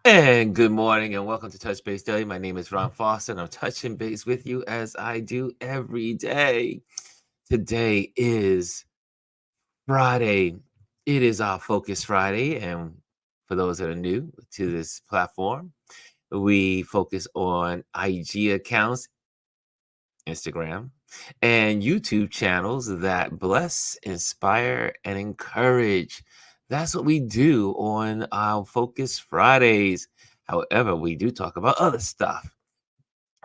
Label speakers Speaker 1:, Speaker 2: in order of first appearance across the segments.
Speaker 1: And good morning and welcome to Touch Base Daily. My name is Ron Foster and I'm touching base with you as I do every day. Today is Friday. It is our Focus Friday. And for those that are new to this platform, we focus on IG accounts, Instagram, and YouTube channels that bless, inspire, and encourage. That's what we do on our Focus Fridays. However, we do talk about other stuff.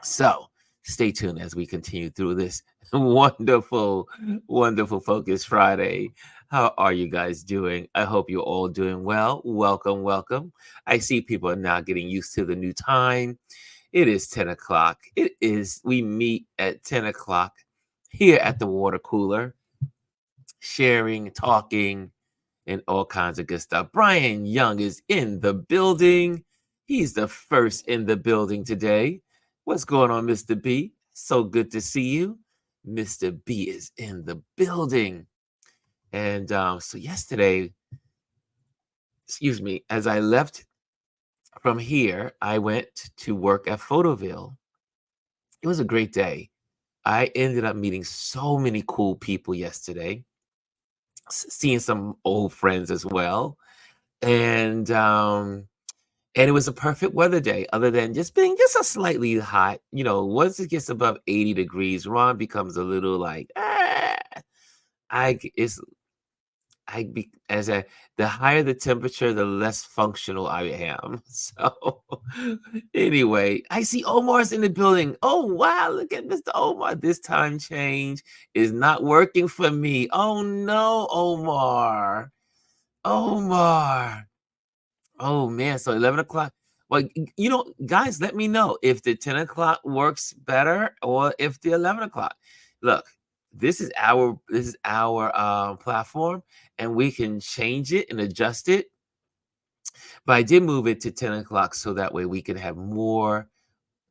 Speaker 1: So stay tuned as we continue through this wonderful, wonderful Focus Friday. How are you guys doing? I hope you're all doing well. Welcome, welcome. I see people are now getting used to the new time. It is 10 o'clock. We meet at 10 o'clock here at the water cooler, sharing, talking, and all kinds of good stuff. Brian Young is in the building. He's the first in the building today. What's going on, Mr. B? So good to see you. Mr. B is in the building. And so yesterday, excuse me, as I left from here, I went to work at Photoville. It was a great day. I ended up meeting so many cool people yesterday, seeing some old friends as well. And it was a perfect weather day, other than just being just a slightly hot. Once it gets above 80 degrees, Ron becomes a little like, it's as the higher the temperature, the less functional I am. So anyway, I see Omar's in the building. Oh wow, look at Mr. Omar. This time change is not working for me. Oh no, Omar. Omar. Oh man, so 11 o'clock. Well, guys, let me know if the 10 o'clock works better or if the 11 o'clock. Look, this is our platform, and we can change it and adjust it. But I did move it to 10 o'clock so that way we can have more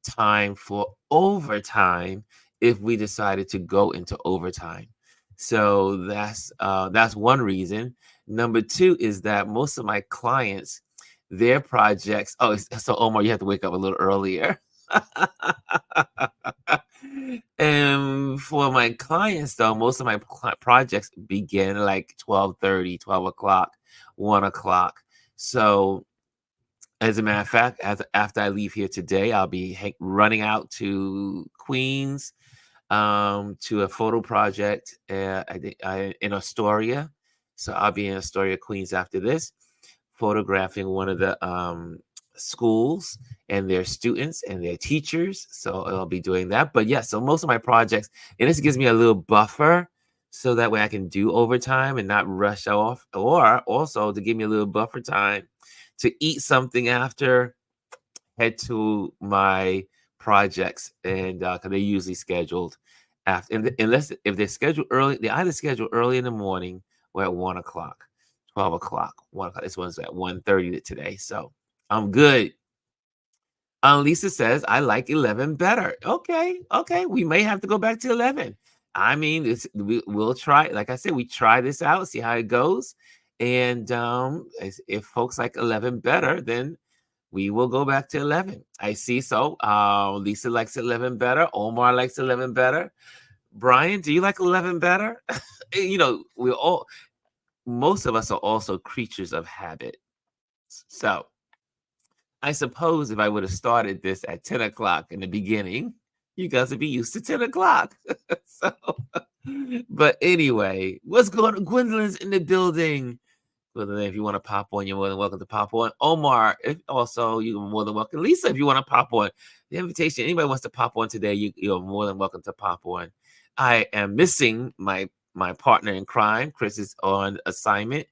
Speaker 1: time for overtime if we decided to go into overtime. So that's one reason. Number two is that most of my clients, their projects. Oh, so Omar, you have to wake up a little earlier. And for my clients, though, most of my projects begin like 12:30, 12 o'clock, 1 o'clock. So as a matter of fact, after I leave here today, I'll be running out to Queens, to a photo project. I think in Astoria, so I'll be in Astoria, Queens after this, photographing one of the schools and their students and their teachers. So I'll be doing that. But yeah, so most of my projects, and this gives me a little buffer. So that way I can do overtime and not rush off, or also to give me a little buffer time to eat something after, head to my projects, and because they're usually scheduled after, unless if they're scheduled early, they either scheduled early in the morning or at 1 o'clock, 12 o'clock, 1 o'clock. This one's at 1:30 today, so I'm good. Lisa says I like 11 better. Okay, okay, we may have to go back to 11. I mean, we'll try. Like I said, we try this out, see how it goes, and if folks like 11 better, then we will go back to 11. I see. So Lisa likes 11 better. Omar likes 11 better. Brian, do you like 11 better? We're all, most of us are also creatures of habit. So I suppose if I would have started this at 10 o'clock in the beginning, you guys would be used to 10 o'clock. So, but anyway, what's going on? Gwendolyn's in the building. Well, if you want to pop on, you're more than welcome to pop on. Omar, if also you're more than welcome. Lisa, if you want to pop on, the invitation. Anybody wants to pop on today, you're more than welcome to pop on. I am missing my partner in crime. Chris is on assignment.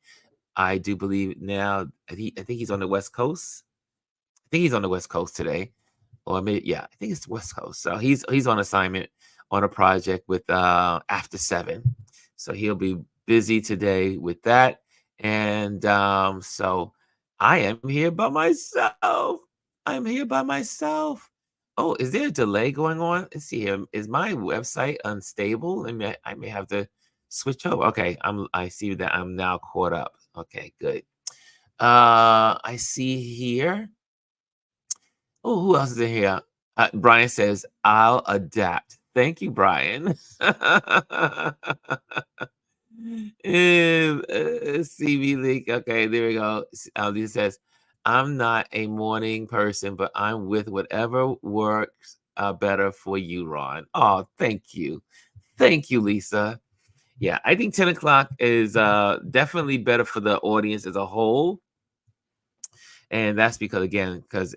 Speaker 1: I do believe now. I think he's on the West Coast. I think he's on the West Coast today, or maybe yeah, I think it's the West Coast. So he's on assignment on a project with After Seven. So he'll be busy today with that. And so I am here by myself. I'm here by myself. Oh, is there a delay going on? Let's see here. Is my website unstable? I may have to switch over. Okay, I see that I'm now caught up. Okay, good. I see here. Oh, who else is in here? Brian says, "I'll adapt." Thank you, Brian. CB Leak. Okay, there we go. Lisa says, "I'm not a morning person, but I'm with whatever works better for you, Ron." Oh, thank you, Lisa. Yeah, I think 10 o'clock is definitely better for the audience as a whole, and that's because again, because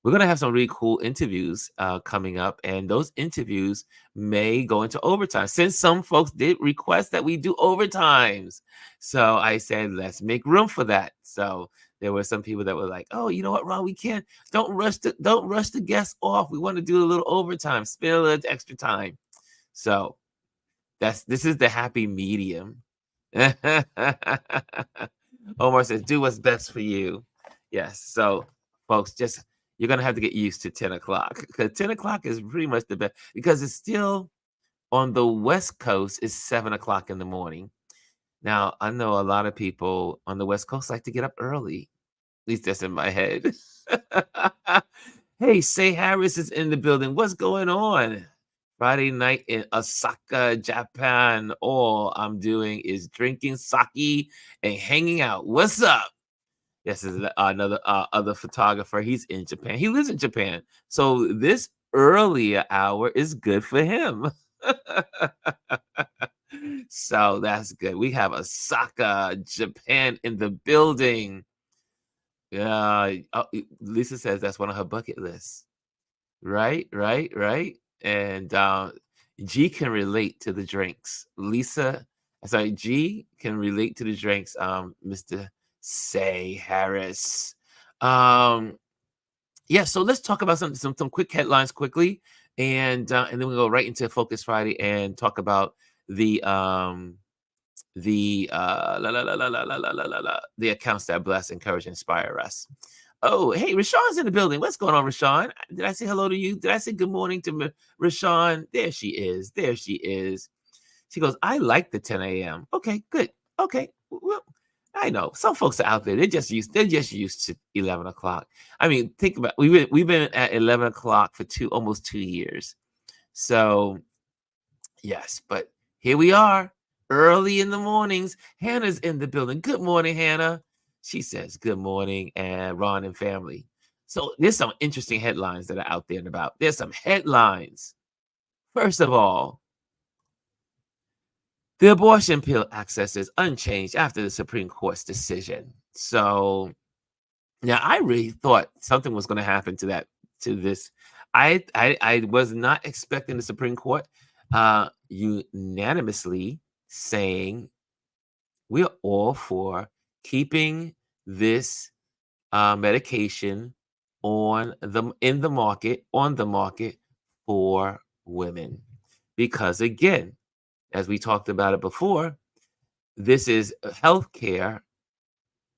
Speaker 1: we're gonna have some really cool interviews coming up, and those interviews may go into overtime. Since some folks did request that we do overtimes, so I said let's make room for that. So there were some people that were like, "Oh, you know what, Ron? We can't. Don't rush the guests off. We want to do a little overtime, spend a little extra time." So this is the happy medium. Omar says, "Do what's best for you." Yes. So, folks, just you're gonna have to get used to 10 o'clock because 10 o'clock is pretty much the best because it's still on the West Coast. It's 7 o'clock in the morning. Now, I know a lot of people on the West Coast like to get up early. At least that's in my head. Hey, Say Harris is in the building. What's going on? Friday night in Osaka, Japan. All I'm doing is drinking sake and hanging out. What's up? Yes, is another other photographer. He's in Japan. He lives in Japan. So this earlier hour is good for him. So that's good. We have Osaka, Japan in the building. Yeah. Lisa says that's one of her bucket lists. Right, right, right. And G can relate to the drinks. Sorry, G can relate to the drinks. Mr. Say Harris. Um, yeah. So let's talk about some quick headlines quickly, and then we'll go right into Focus Friday and talk about the the accounts that bless, encourage, inspire us. Oh, hey, Rashawn's in the building. What's going on, Rashawn? Did I say hello to you? Did I say good morning to Rashawn? There she is. There she is. She goes, I like the 10 a.m. Okay, good. Okay. Well, I know some folks are out there. They're just used to 11 o'clock. I mean, think about we've been at 11 o'clock for almost 2 years. So yes, but here we are, early in the mornings. Hannah's in the building. Good morning, Hannah. She says, good morning, and Ron and family. So there's some interesting headlines that are out there and about. There's some headlines. First of all, the abortion pill access is unchanged after the Supreme Court's decision. So now I really thought something was going to happen to this. I was not expecting the Supreme Court unanimously saying we're all for keeping this medication on the market for women, because again, as we talked about it before, this is healthcare,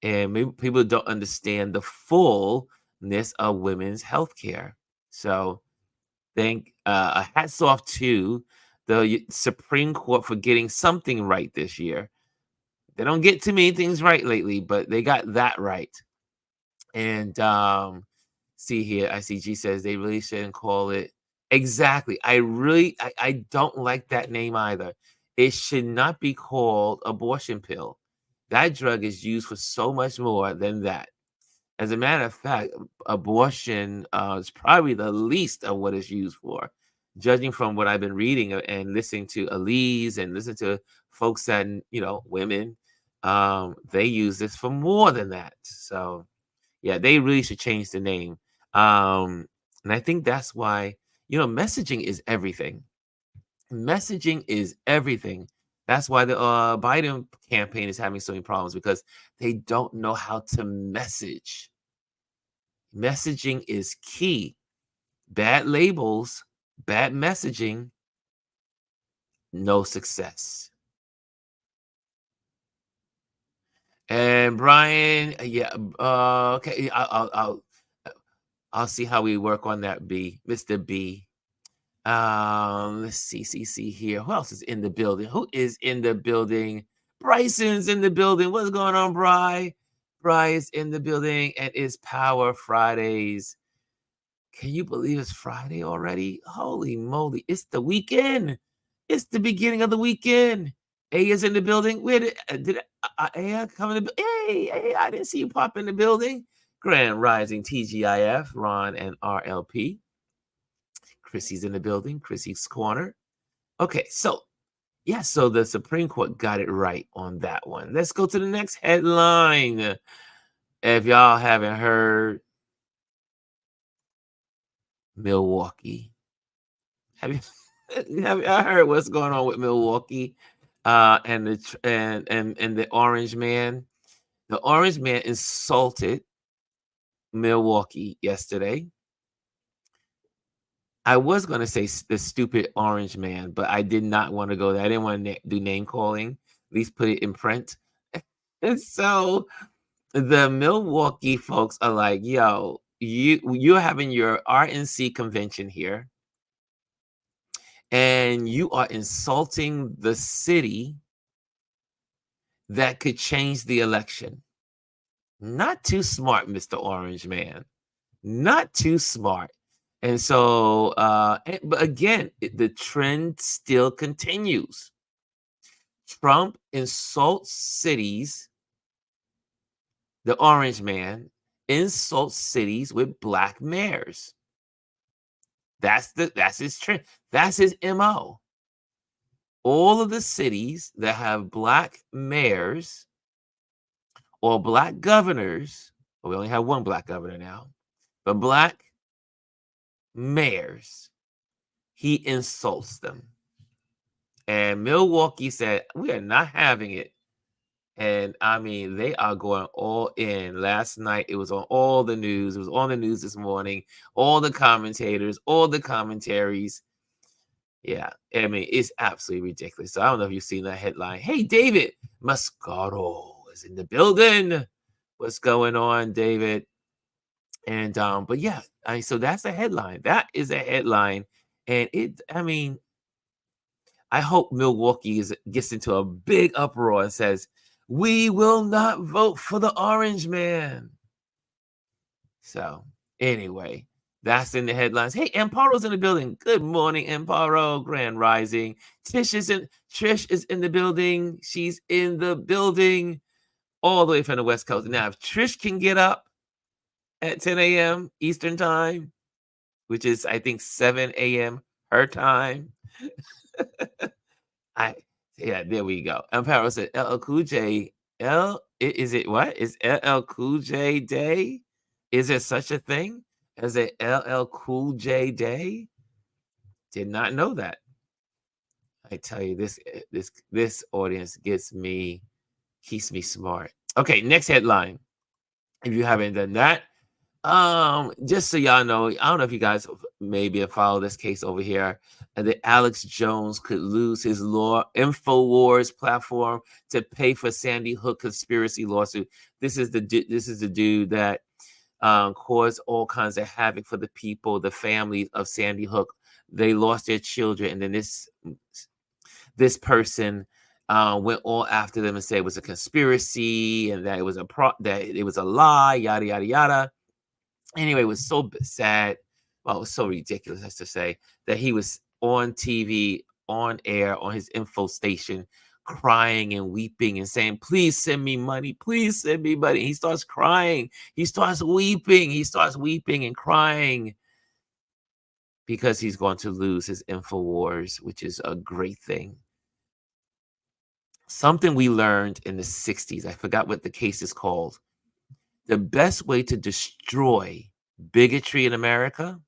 Speaker 1: and maybe people don't understand the fullness of women's healthcare. So thank hats off to the Supreme Court for getting something right this year. They don't get too many things right lately, but they got that right. And see here, ICG says they really shouldn't call it exactly. I don't like that name either. It should not be called abortion pill. That drug is used for so much more than that. As a matter of fact, abortion is probably the least of what it's used for. Judging from what I've been reading and listening to Elise and listening to folks that, women, they use this for more than that. So, yeah, they really should change the name. And I think that's why, messaging is everything. Messaging is everything. That's why the Biden campaign is having so many problems, because they don't know how to message. Messaging is key. Bad labels, bad messaging, no success. And Brian, yeah, okay, I'll see how we work on that. Mr. B. Let's see here. Who else is in the building? Who is in the building? Bryson's in the building. What's going on, Bry? Bry is in the building, and it's Power Fridays. Can you believe it's Friday already? Holy moly. It's the weekend. It's the beginning of the weekend. A is in the building. Where did A come in the Hey, hey, I didn't see you pop in the building. Grand Rising TGIF, Ron and RLP. Chrissy's in the building. Chrissy's Corner. Okay, so yeah, so the Supreme Court got it right on that one. Let's go to the next headline. If y'all haven't heard, Milwaukee. Have you have I heard what's going on with Milwaukee? And and the Orange Man. The Orange Man insulted Milwaukee yesterday. I was going to say the stupid Orange Man, but I did not want to go there. I didn't want to do name calling. At least put it in print. And so the Milwaukee folks are like, "Yo, you're having your RNC convention here, and you are insulting the city that could change the election. Not too smart, Mr. Orange Man. Not too smart." And so, but again, the trend still continues. Trump insults cities. The Orange Man insults cities with black mayors. That's his trend. That's his MO. All of the cities that have black mayors or black governors, well, we only have one black governor now, but black mayors, he insults them. And Milwaukee said, "We are not having it." And I mean, they are going all in. Last night, it was on all the news. It was on the news this morning. All the commentators, all the commentaries. Yeah, I mean, it's absolutely ridiculous. So I don't know if you've seen that headline. Hey, David Mascaro is in the building. What's going on, David? And but yeah, so that's a headline. That is a headline. And I mean, I hope Milwaukee gets into a big uproar and says, "We will not vote for the Orange Man." So anyway, that's in the headlines. Hey, Amparo's in the building. Good morning, Amparo. Grand Rising. Trish is in the building. She's in the building all the way from the West Coast. Now, if Trish can get up at 10 a.m. Eastern time, which is I think 7 a.m. her time. Yeah, there we go. Amparo said LL Cool J. Is it what? Is LL Cool J Day? Is there such a thing as a LL Cool J Day? Did not know that. I tell you, this audience keeps me smart. Okay, next headline. If you haven't done that, just so y'all know, I don't know if you guys maybe have followed this case over here, that Alex Jones could lose his InfoWars platform to pay for Sandy Hook conspiracy lawsuit. This is the dude that caused all kinds of havoc for the people, the families of Sandy Hook. They lost their children, and then this person went all after them and said it was a conspiracy and that it was a lie, yada yada yada. Anyway, it was so sad. Well, it was so ridiculous, as to say, that he was on TV, on air, on his info station, crying and weeping and saying, "Please send me money. Please send me money." He starts crying. He starts weeping. He starts weeping and crying because he's going to lose his InfoWars, which is a great thing. Something we learned in the 60s, I forgot what the case is called. The best way to destroy bigotry in America,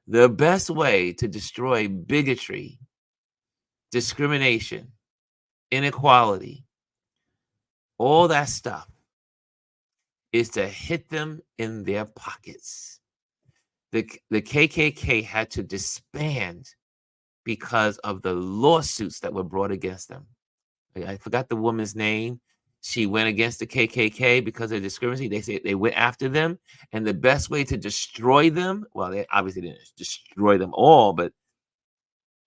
Speaker 1: the best way to destroy bigotry, discrimination, inequality, all that stuff, is to hit them in their pockets. The KKK had to disband because of the lawsuits that were brought against them. I forgot the woman's name. She went against the KKK because of discrimination. They say they went after them, and the best way to destroy them, well, they obviously didn't destroy them all, but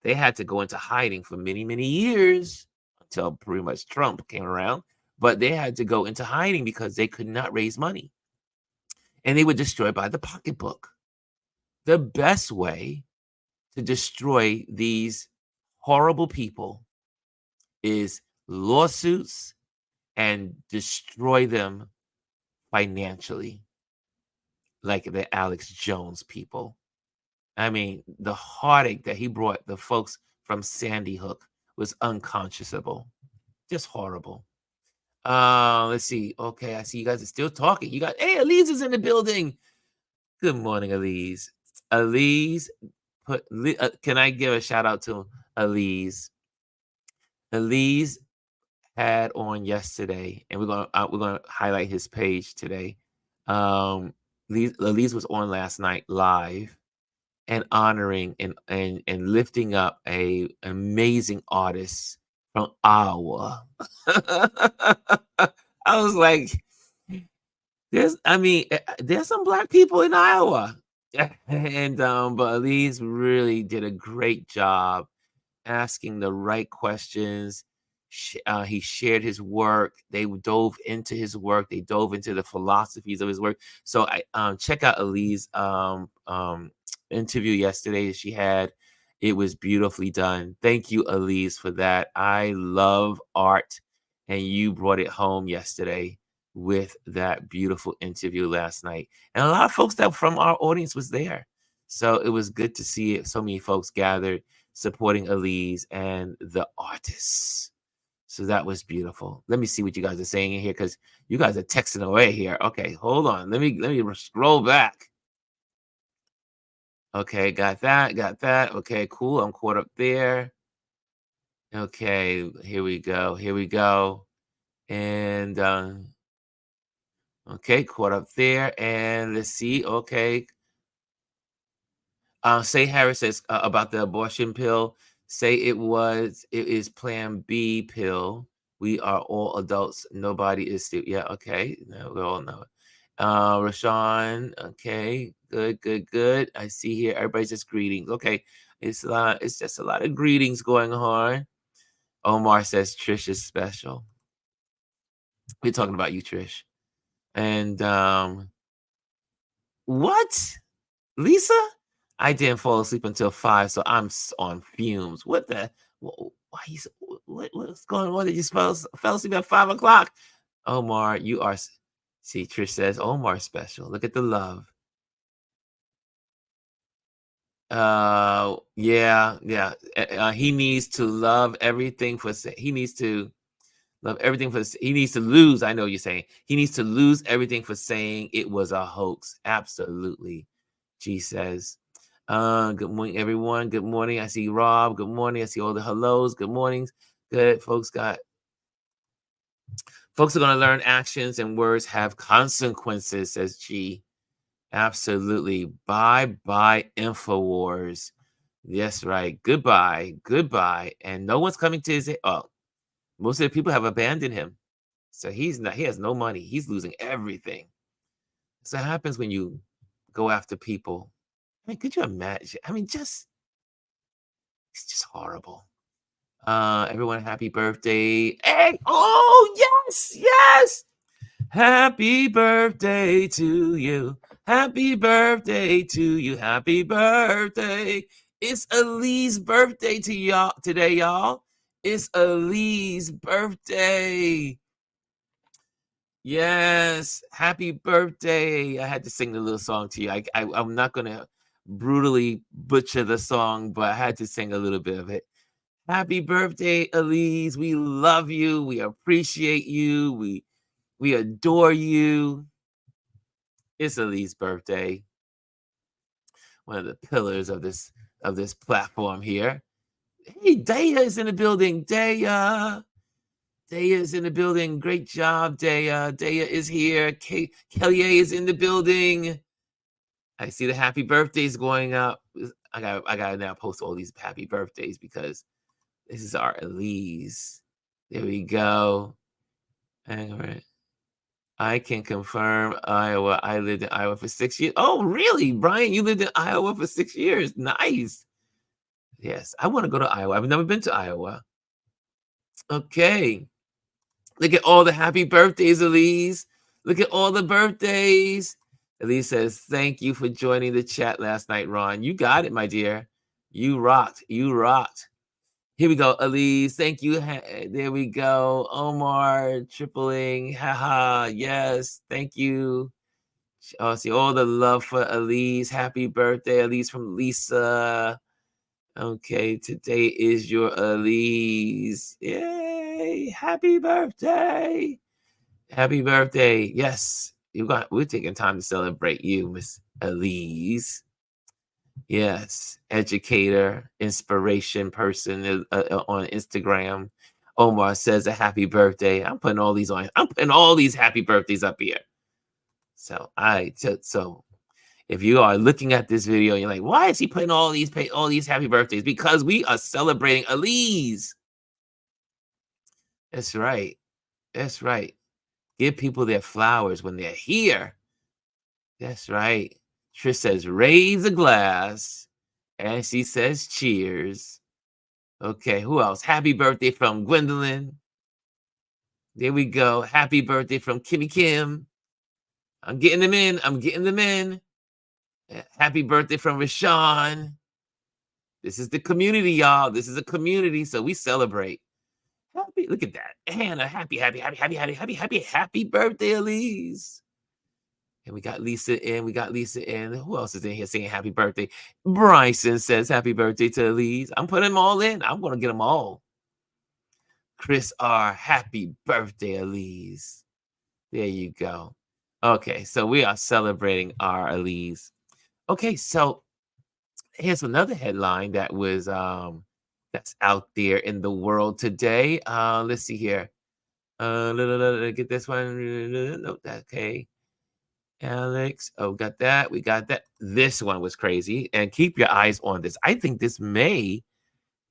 Speaker 1: they had to go into hiding for many, many years until pretty much Trump came around. But they had to go into hiding because they could not raise money, and they were destroyed by the pocketbook. The best way to destroy these horrible people is lawsuits and destroy them financially, like the Alex Jones people. I mean, the heartache that he brought the folks from Sandy Hook was unconscionable, just horrible. Let's see. Okay, I see you guys are still talking. You got, hey, Elise is in the building. Good morning, Elise. Elise, can I give a shout out to Elise? Elise had on yesterday, and we're gonna highlight his page today. Elise was on last night live and honoring and lifting up a amazing artist from Iowa. I was like, there's some black people in Iowa. And but Elise really did a great job asking the right questions. He shared his work. They dove into his work. They dove into the philosophies of his work. So I check out Elise's interview yesterday that she had. It was beautifully done. Thank you, Elise, for that. I love art, and you brought it home yesterday with that beautiful interview last night. And a lot of folks that from our audience was there. So it was good to see so many folks gathered supporting Elise and the artists. So that was beautiful. Let me see what you guys are saying in here because you guys are texting away here. Okay, hold on. Let me scroll back. Okay, got that, got that. Okay, cool. I'm caught up there. Okay, here we go. Here we go. And okay, caught up there. And let's see. Okay. Say Harris says about the abortion pill. Say it is Plan B pill. We are all adults. Nobody is still. Yeah, okay. No, we all know it. Rashawn, okay, good, good, good. I see here everybody's just greetings. Okay, it's just a lot of greetings going on. Omar says Trish is special. We're talking about you, Trish. And what? Lisa? I didn't fall asleep until 5, so I'm on fumes. What the? Why what's going on? Did you fell asleep at 5 o'clock? Omar, you are. See, Trish says Omar special. Look at the love. Yeah, yeah. He needs to love everything for. He needs to love everything for. He needs to lose. I know what you're saying. He needs to lose everything for saying it was a hoax. Absolutely. G says. Good morning, everyone. Good morning. I see Rob. Good morning. I see all the hellos. Good mornings. Good folks. Folks are going to learn actions and words have consequences, says G. Absolutely. Bye bye, InfoWars. Yes, right. Goodbye. Goodbye. And no one's coming to his aid. Oh, most of the people have abandoned him. So he has no money. He's losing everything. So what happens when you go after people. I mean, could you imagine? I mean, it's just horrible. Everyone, happy birthday. Hey, oh, yes, yes. Happy birthday to you. Happy birthday to you. Happy birthday. It's Elise's birthday to y'all today, y'all. It's Elise's birthday. Yes, happy birthday. I had to sing the little song to you. I'm not going to brutally butcher the song, but I had to sing a little bit of it. Happy birthday, Elise. We love you. We appreciate you. We adore you. It's Elise's birthday. One of the pillars of this platform here. Hey, Daya is in the building. Daya is in the building. Great job, Daya. Daya is here. Kelly is in the building. I see the happy birthdays going up. I gotta now post all these happy birthdays because this is our Elise. There we go. All right. I can confirm Iowa. I lived in Iowa for 6 years. Oh, really, Brian? You lived in Iowa for 6 years. Nice. Yes, I want to go to Iowa. I've never been to Iowa. Okay. Look at all the happy birthdays, Elise. Look at all the birthdays. Elise says, thank you for joining the chat last night, Ron. You got it, my dear. You rocked. You rocked. Here we go, Elise. Thank you. There we go. Omar tripling. Haha. Yes. Thank you. Oh, see all the love for Elise. Happy birthday, Elise, from Lisa. Okay, today is your Elise. Yay! Happy birthday! Happy birthday! Yes, we're taking time to celebrate you, Miss Elise. Yes, educator, inspiration person on Instagram. Omar says a happy birthday. I'm putting all these on. I'm putting all these happy birthdays up here. So if you are looking at this video and you're like, why is he putting all these happy birthdays? Because we are celebrating Elise. That's right. That's right. Give people their flowers when they're here. That's right. Trish says, raise a glass. And she says, cheers. Okay, who else? Happy birthday from Gwendolyn. There we go. Happy birthday from Kimmy Kim. I'm getting them in. I'm getting them in. Happy birthday from Rashawn. This is the community, y'all. This is a community, so we celebrate. Happy, look at that. Hannah, happy birthday, Elise. And we got Lisa in. We got Lisa in. Who else is in here saying happy birthday? Bryson says happy birthday to Elise. I'm putting them all in. I'm going to get them all. Chris R, happy birthday, Elise. There you go. Okay, so we are celebrating our Elise. Okay, so here's another headline that was that's out there in the world today. Let's see here. Get this one. Nope, okay. Alex. Oh, got that. We got that. This one was crazy. And keep your eyes on this. I think this may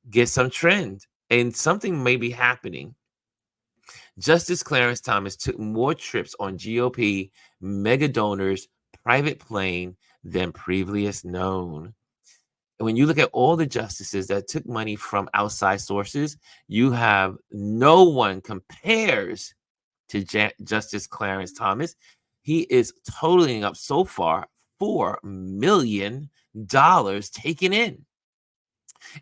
Speaker 1: get some trend and something may be happening. Justice Clarence Thomas took more trips on GOP mega donors' private plane than previously known. And when you look at all the justices that took money from outside sources, you have no one compares to Justice Clarence Thomas. He is totaling up so far $4 million taken in.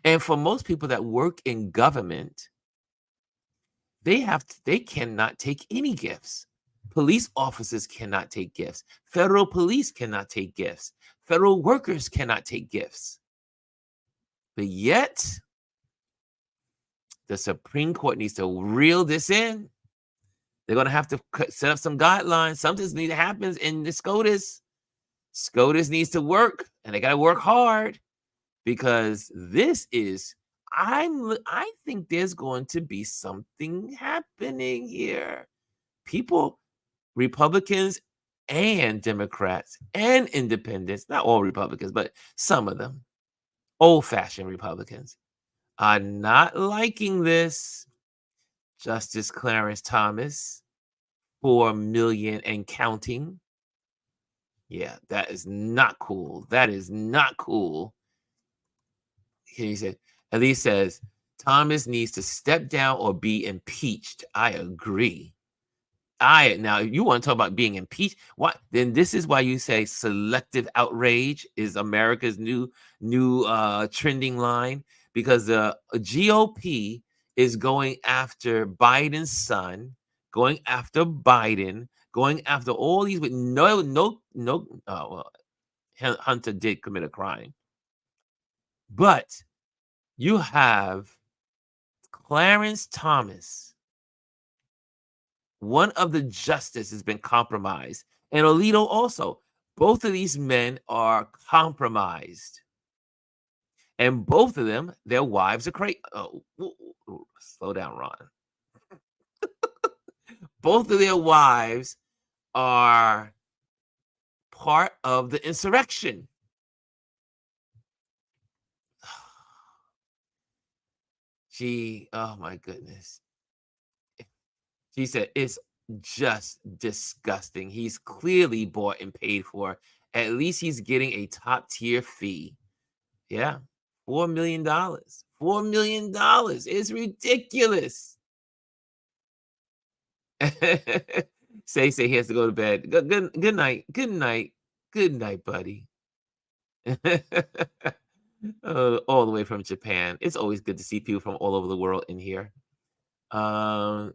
Speaker 1: And for most people that work in government, they cannot take any gifts. Police officers cannot take gifts. Federal police cannot take gifts. Federal workers cannot take gifts. But yet, the Supreme Court needs to reel this in. They're going to have to set up some guidelines. Something needs to happen in the SCOTUS. SCOTUS needs to work, and they got to work hard because this is, I think there's going to be something happening here. People, Republicans and Democrats and independents, not all Republicans, but some of them, old-fashioned Republicans, are not liking this. Justice Clarence Thomas, $4 million and counting. Yeah, that is not cool. That is not cool. He said, Elise says, Thomas needs to step down or be impeached. I agree. Now, if you want to talk about being impeached, what then? This is why you say selective outrage is America's new trending line, because the GOP is going after Biden's son, going after Biden, going after all these with no. Well, Hunter did commit a crime, but you have Clarence Thomas. One of the justices has been compromised, and Alito also. Both of these men are compromised, and both of them, their wives are crazy. Oh, slow down, Ron. Both of their wives are part of the insurrection. Gee, oh my goodness. She said, it's just disgusting. He's clearly bought and paid for. At least he's getting a top tier fee. Yeah, $4 million. $4 million. It's ridiculous. Say he has to go to bed. Good night. Good night. Good night, buddy. All the way from Japan. It's always good to see people from all over the world in here. Um,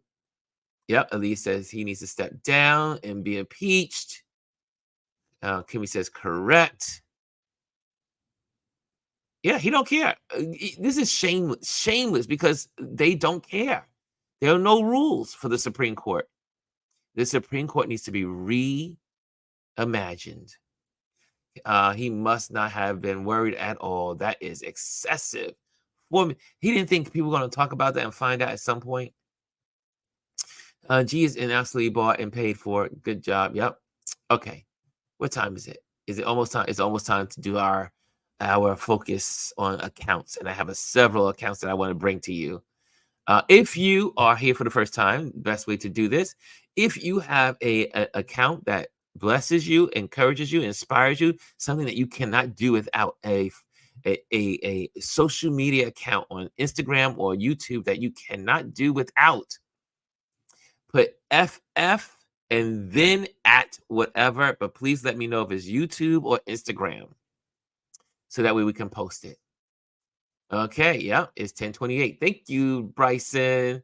Speaker 1: yep, Elise says he needs to step down and be impeached. Kimmy says correct. Yeah, he don't care. This is shameless, shameless because they don't care. There are no rules for the Supreme Court. The Supreme Court needs to be reimagined. He must not have been worried at all. That is excessive for me. He didn't think people were going to talk about that and find out at some point. G is in absolutely bought and paid for. Good job. Yep. Okay. What time is it? Is it almost time? It's almost time to do our focus on accounts, and I have several accounts that I want to bring to you. If you are here for the first time, best way to do this, if you have a account that blesses you, encourages you, inspires you, something that you cannot do without a social media account on Instagram or YouTube that you cannot do without, put FF and then at whatever, but please let me know if it's YouTube or Instagram so that way we can post it. Okay, yeah, it's 10:28. Thank you, Bryson.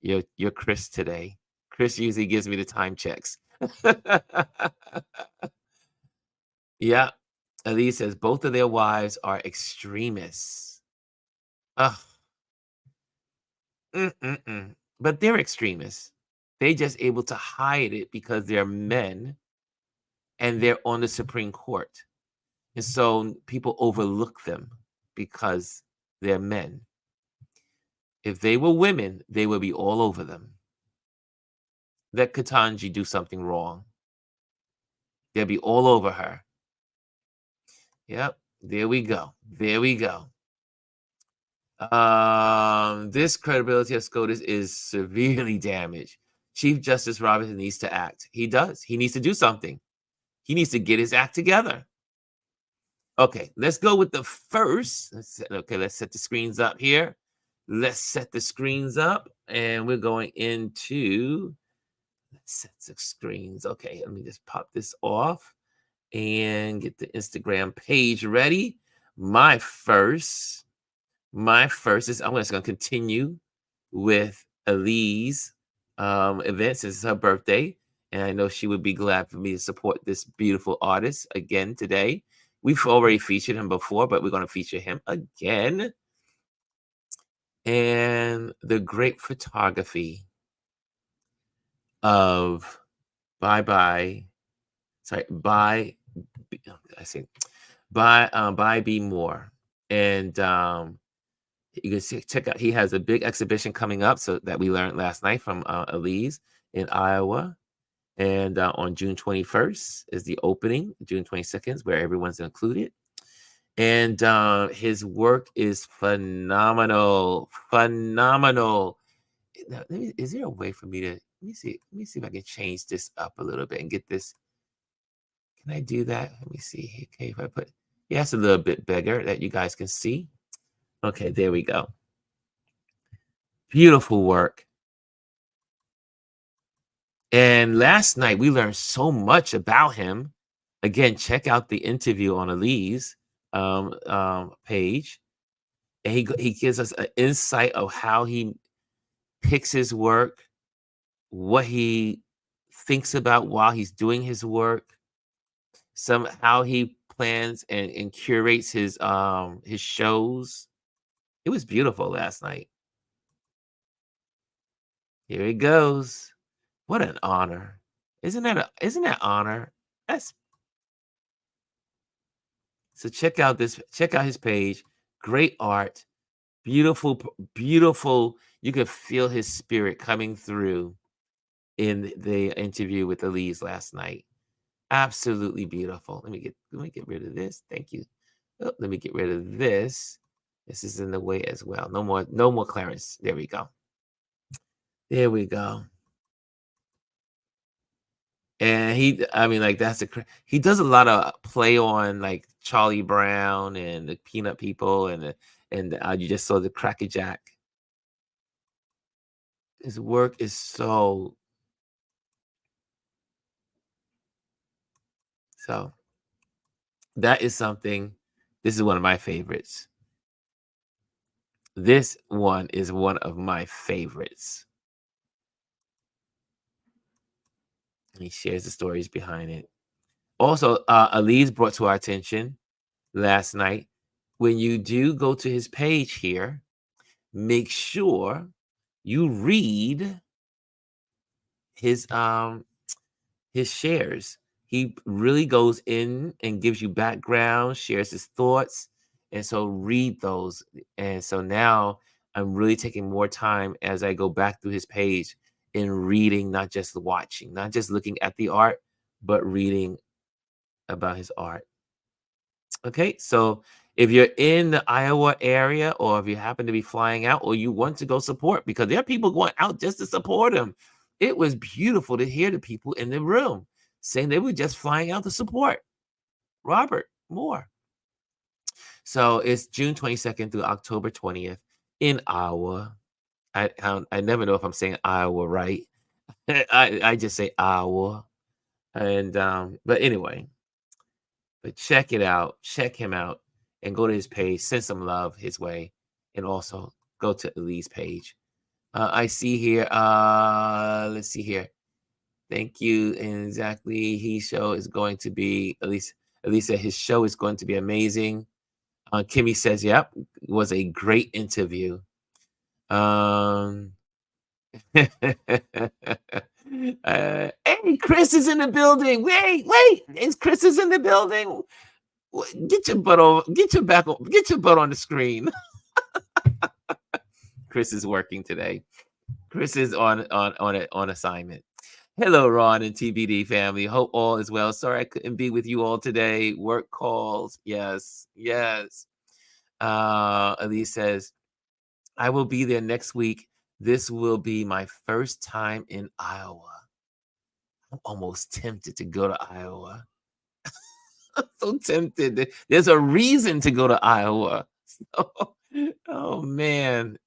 Speaker 1: You're Chris today. Chris usually gives me the time checks. Yeah. Elise says both of their wives are extremists. Ugh. Mm-mm-mm. But they're extremists. They just able to hide it because they're men and they're on the Supreme Court. And so people overlook them because they're men. If they were women, they would be all over them. Let Ketanji do something wrong. They'll be all over her. Yep. There we go. There we go. This credibility of SCOTUS is severely damaged. Chief Justice Robinson needs to act. He does. He needs to do something. He needs to get his act together. Okay, let's go with the first. Let's set the screens up here. Let's set the screens up, and we're going into set the screens. Okay, let me just pop this off and get the Instagram page ready. My first is I'm just going to continue with Elise event since it's her birthday, and I know she would be glad for me to support this beautiful artist again today. We've already featured him before, but we're going to feature him again. And the great photography of Bye, I say by B More. And you can check out, he has a big exhibition coming up, so that we learned last night from Elise in Iowa. And on June 21st is the opening, June 22nd, where everyone's included. And his work is phenomenal. Phenomenal. Now, is there a way for me to let me see if I can change this up a little bit and get this? Can I do that? Let me see. Okay, if I put, yeah, it's a little bit bigger that you guys can see. Okay, there we go. Beautiful work. And last night we learned so much about him. Again, check out the interview on Elise page. And he gives us an insight of how he picks his work, what he thinks about while he's doing his work, how he plans and curates his shows. It was beautiful last night. Here it goes. What an honor. Isn't that honor? That's So check out his page. Great art. Beautiful, beautiful. You could feel his spirit coming through in the interview with Elise last night. Absolutely beautiful. Let me get rid of this. Thank you. Oh, let me get rid of this. This is in the way as well. No more Clarence. There we go. There we go. And he does a lot of play on like Charlie Brown and the Peanut People and you just saw the Cracker Jack. His work is so That is something. This is one of my favorites. This one is one of my favorites. He shares the stories behind it. Also, Elise brought to our attention last night, when you do go to his page here, make sure you read his shares. He really goes in and gives you background, shares his thoughts, and so read those. And so now I'm really taking more time as I go back through his page in reading, not just watching, not just looking at the art, but reading about his art. Okay, so if you're in the Iowa area, or if you happen to be flying out, or you want to go support, because there are people going out just to support him. It was beautiful to hear the people in the room saying they were just flying out to support Robert Moore. So it's June 22nd through October 20th in Iowa. I never know if I'm saying Iowa right. I just say Iowa. And but anyway, but check it out, check him out, and go to his page, send some love his way, and also go to Elise's page. I see here, let's see here. Thank you. And exactly, his show is going to be, Elise said his show is going to be amazing. Kimmy says, yep, it was a great interview. Um, hey, Chris is in the building. Wait, is Chris is in the building? Get your butt over, get your butt on the screen. Chris is working today. Chris is on assignment. Hello, Ron and TBD family. Hope all is well. Sorry I couldn't be with you all today. Work calls. Yes. Elise says, I will be there next week. This will be my first time in Iowa. I'm almost tempted to go to Iowa. So tempted. There's a reason to go to Iowa. So, oh man.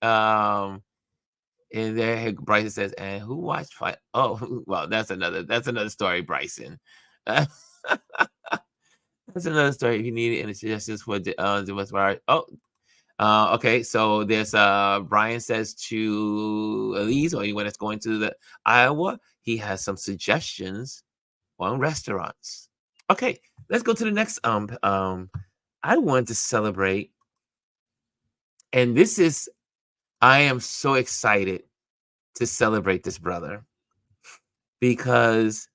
Speaker 1: And there Bryson says, and who watched fight? Oh, well, that's another story, Bryson. That's another story. If you need any suggestions for the West Bar. Oh, okay. So there's Brian says to Elise, or anyone that's going to the Iowa, he has some suggestions on restaurants. Okay, let's go to the next. I want to celebrate, and this is, I am so excited to celebrate this brother because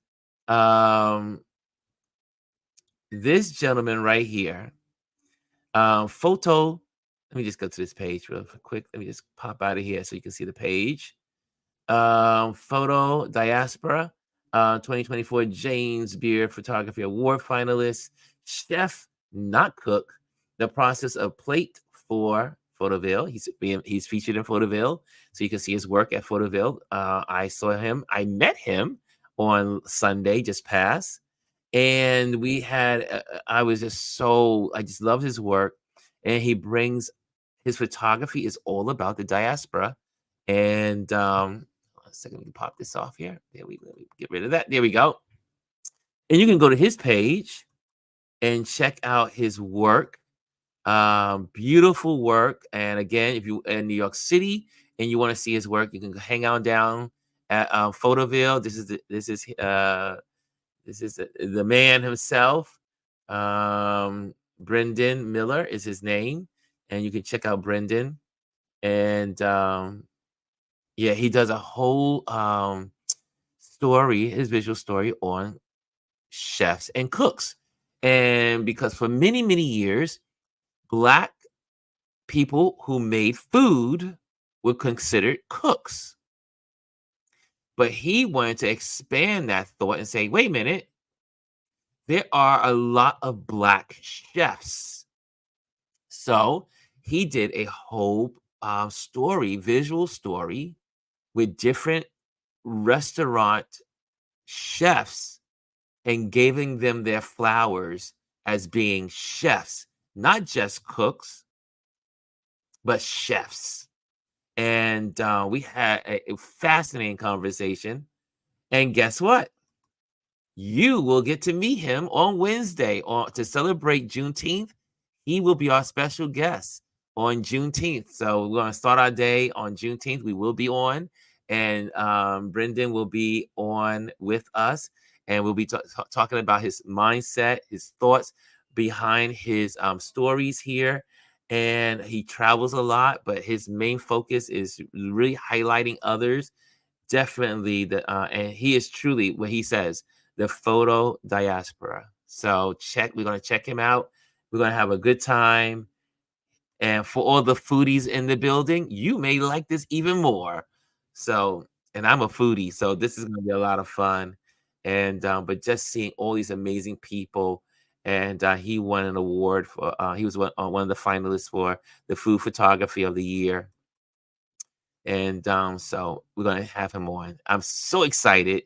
Speaker 1: this gentleman right here, photo. Let me just go to this page real quick. Let me just pop out of here so you can see the page. Photo Diaspora, 2024 James Beard Photography Award finalist, chef, not cook. The process of plate for Photoville. He's featured in Photoville, so you can see his work at Photoville. I met him on Sunday just past, and we had. I just loved his work, and he brings his photography is all about the diaspora, and a second, we can pop this off here. There we go. Get rid of that. There we go. And you can go to his page and check out his work. Beautiful work. And again, if you're in New York City and you want to see his work, you can hang out down at Photoville. This is the man himself. Brendan Miller is his name, and you can check out Brendan. And yeah, he does a whole story, his visual story on chefs and cooks. And because for many, many years, Black people who made food were considered cooks. But he wanted to expand that thought and say, wait a minute, there are a lot of Black chefs. So he did a whole visual story with different restaurant chefs and giving them their flowers as being chefs, not just cooks, but chefs. And we had a fascinating conversation. And guess what? You will get to meet him on Wednesday to celebrate Juneteenth. He will be our special guest on Juneteenth. So we're going to start our day on Juneteenth. We will be on, and Brendan will be on with us, and we'll be talking about his mindset, his thoughts behind his stories here. And he travels a lot, but his main focus is really highlighting others. Definitely and he is truly what he says, the photo diaspora. So we're gonna check him out. We're gonna have a good time. And for all the foodies in the building, you may like this even more. So, and I'm a foodie, so this is gonna be a lot of fun. And but just seeing all these amazing people, and he won an award for. He was one of the finalists for the Food Photography of the Year. And so we're gonna have him on. I'm so excited.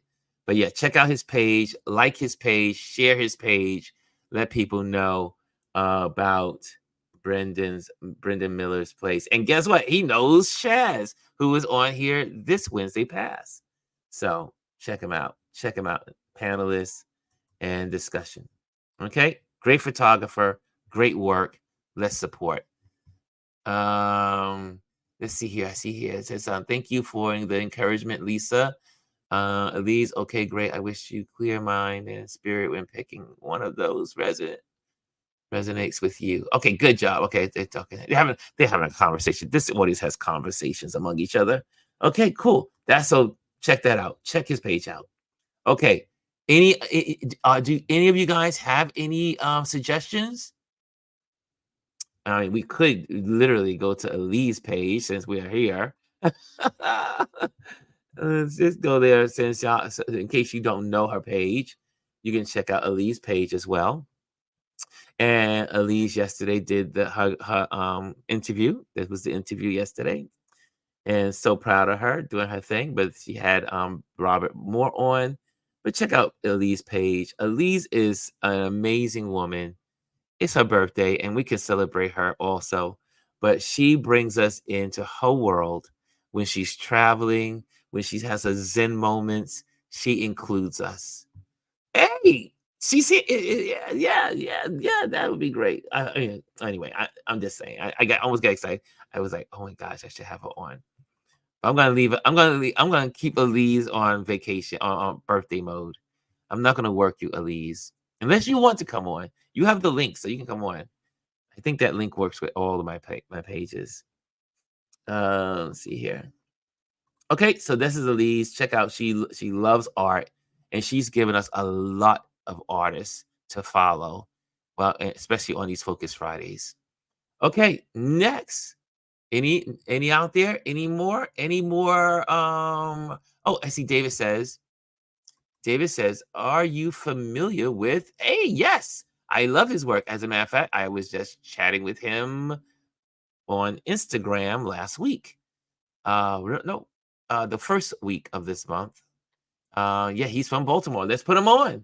Speaker 1: But yeah, check out his page, like his page, share his page, let people know about Brendan Miller's place. And guess what? He knows Shaz, who was on here this Wednesday past. So check him out. Check him out. Panelists and discussion. Okay, great photographer, great work. Let's support. Let's see here. I see here. It says, thank you for the encouragement, Lisa. Elise, okay, great. I wish you clear mind and spirit when picking one of those resonates with you. Okay, good job. Okay, they're talking. They're having a conversation. This audience has conversations among each other. Okay, cool. So check that out. Check his page out. Okay. Do any of you guys have any suggestions? I mean, we could literally go to Elise's page since we are here. Let's just go there since y'all, in case you don't know her page, you can check out Elise's page as well. And Elise yesterday did her interview. That was the interview yesterday, and so proud of her doing her thing. But she had Robert Moore on. But check out Elise's page. Elise is an amazing woman. It's her birthday, and we can celebrate her also. But she brings us into her world when she's traveling, when she has her Zen moments. She includes us. Hey, she said, yeah, that would be great. Anyway, I'm just saying. I almost got excited. I was like, oh my gosh, I should have her on. I'm gonna leave it. I'm gonna keep Elise on vacation on birthday mode. I'm not gonna work you, Elise, unless you want to come on. You have the link, so you can come on. I think that link works with all of my pages. Let's see here. Okay, so this is Elise. Check out she loves art, and she's given us a lot of artists to follow. Well, especially on these Focus Fridays. Okay, next. Any out there? Any more? Any more? Oh, I see David says, are you familiar with Hey, yes. I love his work. As a matter of fact, I was just chatting with him on Instagram last week. No, the first week of this month. Yeah, he's from Baltimore. Let's put him on.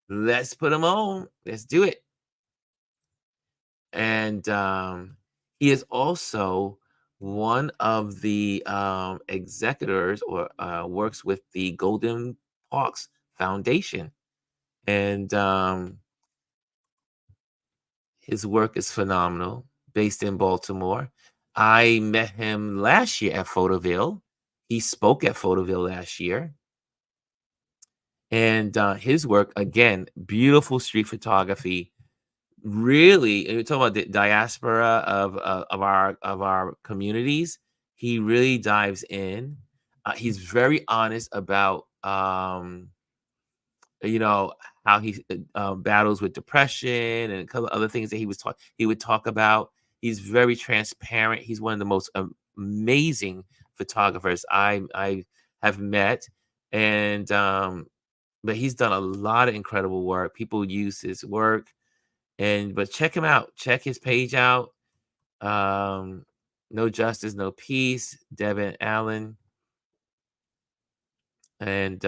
Speaker 1: Let's put him on. Let's do it. And he is also one of the executors or works with the Golden Hawks Foundation. And his work is phenomenal, based in Baltimore. I met him last year at Photoville. He spoke at Photoville last year. And his work, again, beautiful street photography. Really, and we talk about the diaspora of our communities. He really dives in. He's very honest about you know how he battles with depression and a couple other things that he would talk about. He's very transparent. He's one of the most amazing photographers I have met, and but he's done a lot of incredible work. People use his work, but check him out. Check his page out. No Justice, No Peace, Devin Allen, and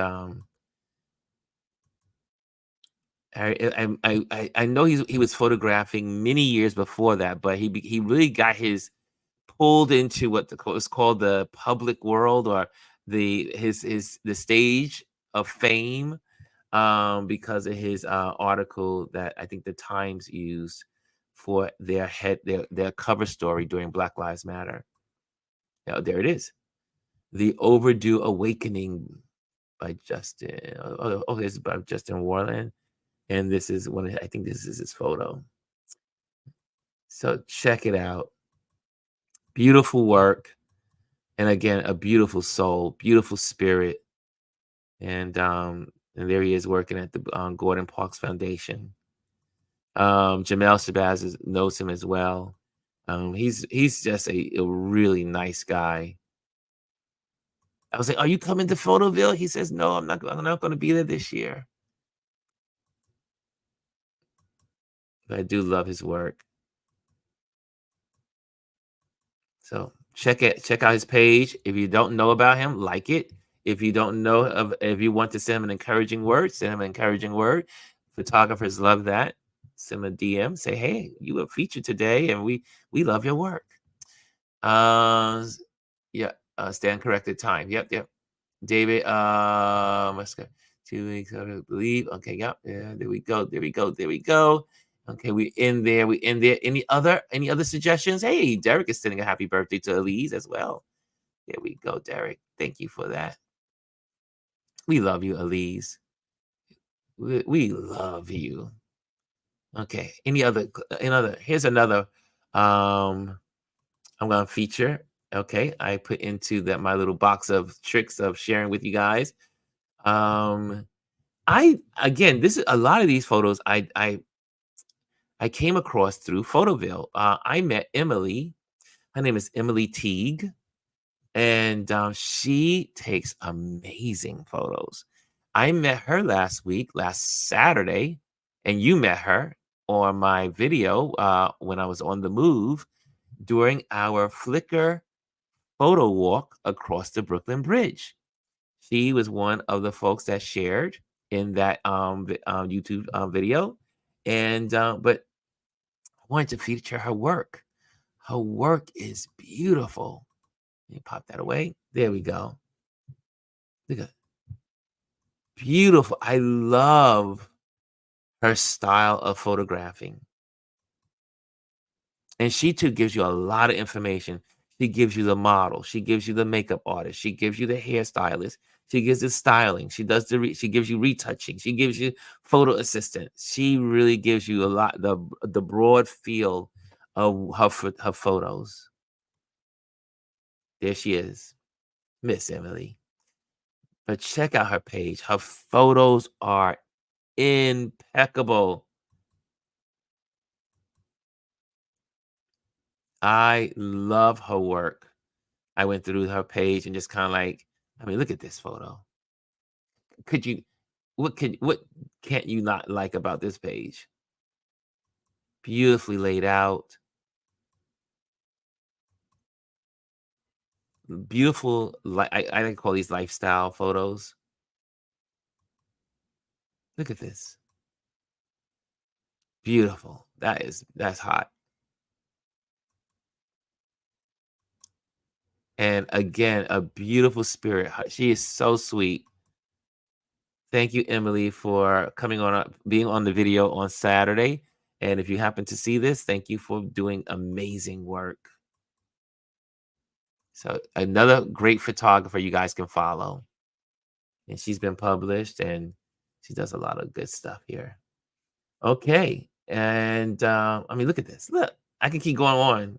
Speaker 1: I know he was photographing many years before that, but he really got his pulled into what was called the public world, or the stage of fame. because of his article that I think the Times used for their cover story during Black Lives Matter. Yeah, there it is. The Overdue Awakening by Justin. This is by Justin Warland. And this is I think this is his photo. So check it out. Beautiful work. And again, a beautiful soul, beautiful spirit. And there he is working at the Gordon Parks Foundation. Jamel Shabazz knows him as well. He's just a really nice guy. I was like, "Are you coming to Photoville?" He says, "No, I'm not going to be there this year." But I do love his work. So check out his page. If you don't know about him, like it. If you don't know if you want to send him an encouraging word, send him an encouraging word. Photographers love that. Send him a DM. Say, "Hey, you were featured today, and we love your work." Yeah. Stand corrected time. Yep. David. Let's go. 2 weeks. I believe. Okay. Yep. Yeah. There we go. Okay, we in there. Any other suggestions? Hey, Derek is sending a happy birthday to Elise as well. There we go, Derek. Thank you for that. We love you, Elise. We love you. Okay. Here's another. I'm gonna feature. Okay, I put into that my little box of tricks of sharing with you guys. I again, this is a lot of these photos I came across through Photoville. I met Emily. Her name is Emily Teague, and she takes amazing photos. I met her last Saturday, and you met her on my video when I was on the move during our Flickr photo walk across the Brooklyn Bridge. She was one of the folks that shared in that YouTube video, and but I wanted to feature her work. Her work is beautiful. Let me pop that away. There we go. Look at beautiful. I love her style of photographing. And she too gives you a lot of information. She gives you the model. She gives you the makeup artist. She gives you the hairstylist. She gives the styling. She does she gives you retouching. She gives you photo assistant. She really gives you a lot the broad feel of her photos. There she is, Miss Emily. But check out her page. Her photos are impeccable. I love her work. I went through her page and just kind of like, I mean, look at this photo. Could you what can't you not like about this page? Beautifully laid out, beautiful I like to call these lifestyle photos. Look at this. Beautiful. That's hot. And again, a beautiful spirit. She is so sweet. Thank you, Emily, for coming on being on the video on Saturday. And if you happen to see this, thank you for doing amazing work. So another great photographer you guys can follow. And she's been published and she does a lot of good stuff here. Okay. And I mean, look at this. Look, I can keep going on.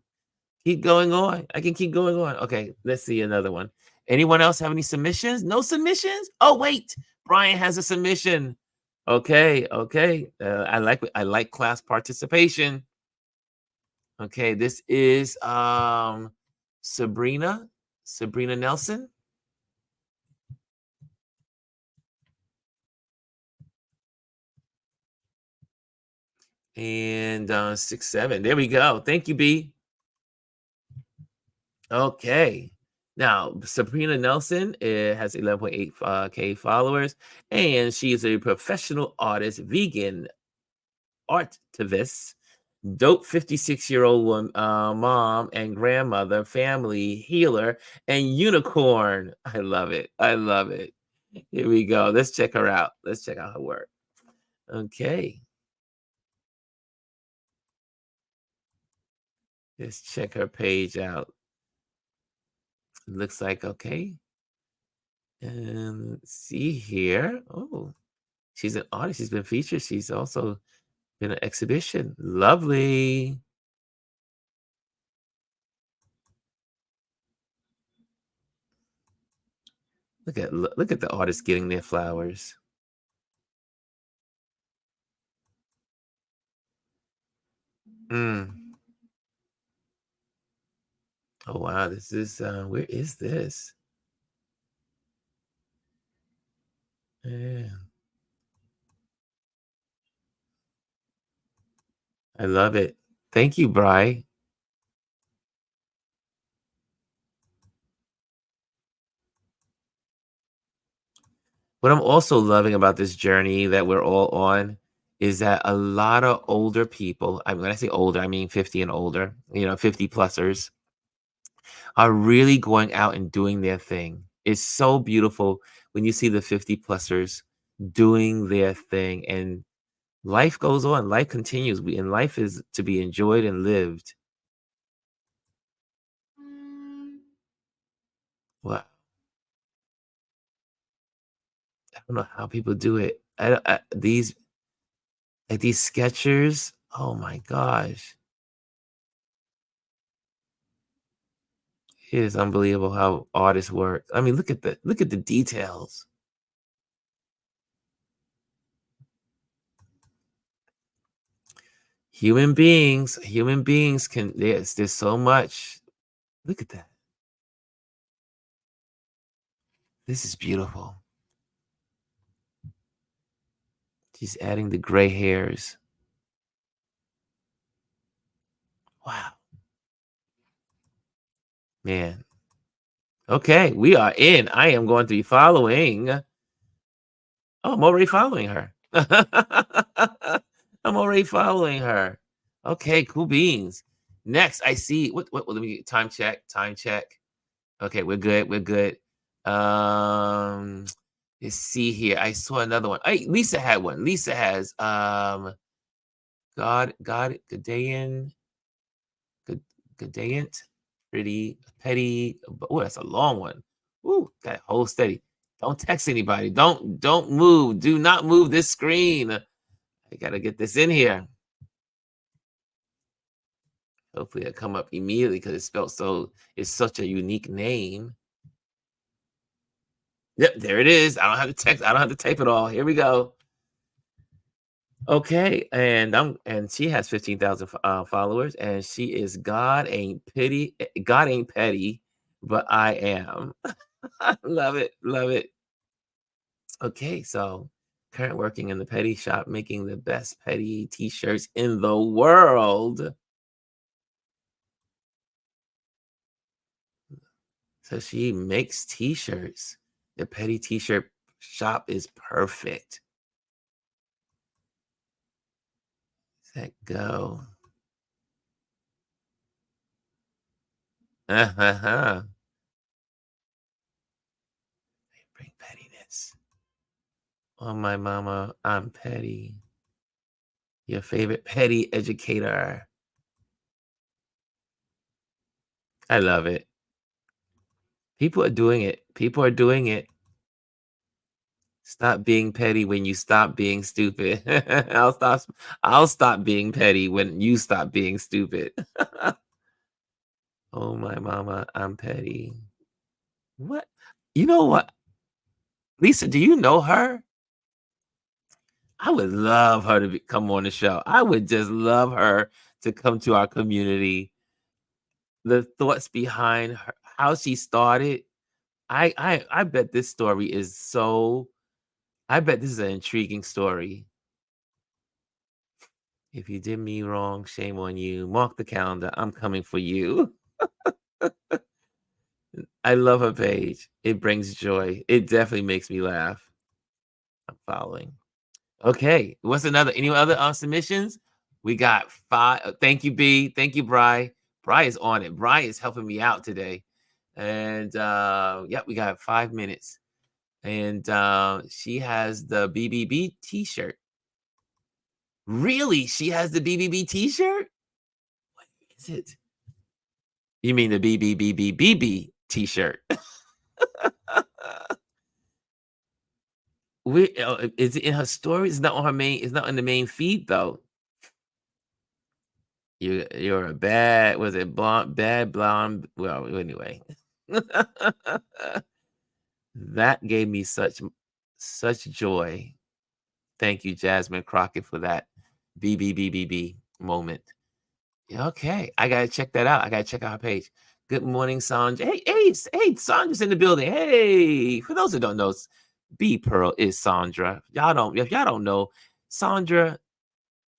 Speaker 1: Keep going on. I can keep going on. Okay, let's see another one. Anyone else have any submissions? No submissions? Oh, wait. Brian has a submission. Okay. I like class participation. Okay, this is Sabrina Nelson. And 6'7". There we go. Thank you, B. Okay. Now, Sabrina Nelson has 11.8 K followers, and she is a professional artist, vegan artivist, dope 56-year-old mom and grandmother, family healer, and unicorn. I love it. Here we go. Let's check her out. Let's check out her work. Okay. Let's check her page out. Looks like okay. And let's see here. Oh, she's an artist. She's been featured. She's also been an exhibition. Lovely. Look at the artists getting their flowers. Mm. Oh wow, this is where is this? Yeah, I love it. Thank you, Bry. What I'm also loving about this journey that we're all on is that a lot of older people, I mean, when I say older, I mean 50 and older, 50 plusers, are really going out and doing their thing. It's so beautiful when you see the 50 plusers doing their thing, and life goes on, life continues, and life is to be enjoyed and lived. Wow. I don't know how people do it. These like these sketchers, oh my gosh. It is unbelievable how artists work. I mean, look at the details. Human beings can there's so much. Look at that. This is beautiful. She's adding the gray hairs. Wow, man. Okay, we are in. I am going to be following. Oh, I'm already following her. I'm already following her. Okay, cool beans. Next, I see let me time check. Time check. Okay, we're good. We're good. Um, let's see here. I saw another one. Hey, Lisa had one. Lisa has God Gadayan Good Gadayant Pretty Petty. Oh, that's a long one. Ooh, that whole steady. Don't text anybody. Don't move. Do not move this screen. I gotta get this in here. Hopefully it'll come up immediately because it's such a unique name. Yep, there it is. I don't have to text. I don't have to type it all. Here we go. Okay, and she has 15,000 followers, and she is God ain't petty, but I am. Love it, love it. Okay, so current working in the petty shop, making the best petty t-shirts in the world. So she makes t-shirts. The petty t-shirt shop is perfect. Let go. Bring pettiness. Oh, my mama, I'm petty. Your favorite petty educator. I love it. People are doing it. People are doing it. Stop being petty when you stop being stupid. I'll stop being petty when you stop being stupid. Oh my mama, I'm petty. What? You know what? Lisa, do you know her? I would love her to come on the show. I would just love her to come to our community. The thoughts behind her, how she started. I bet this story is so I bet this is an intriguing story. If you did me wrong, shame on you. Mark the calendar. I'm coming for you. I love her page. It brings joy. It definitely makes me laugh. I'm following. Okay. What's another? Any other submissions? We got five. Thank you, B. Thank you, Bry. Bry is on it. Bry is helping me out today. And yeah, we got 5 minutes. and she has the BBB T-shirt. Really, she has the BBB T-shirt. What is it? You mean the BBBBBB T-shirt? Is it in her story? It's not on her main. It's not in the main feed though. You're a bad. Was it blonde? Bad blonde. Well, anyway, that gave me such joy. Thank you, Jasmine Crockett, for that BBBBB moment. Yeah, okay, I gotta check that out. I gotta check out her page. Good morning, Sandra. Hey, Sandra's in the building. Hey, for those who don't know, B Pearl is Sandra. If y'all don't know, Sandra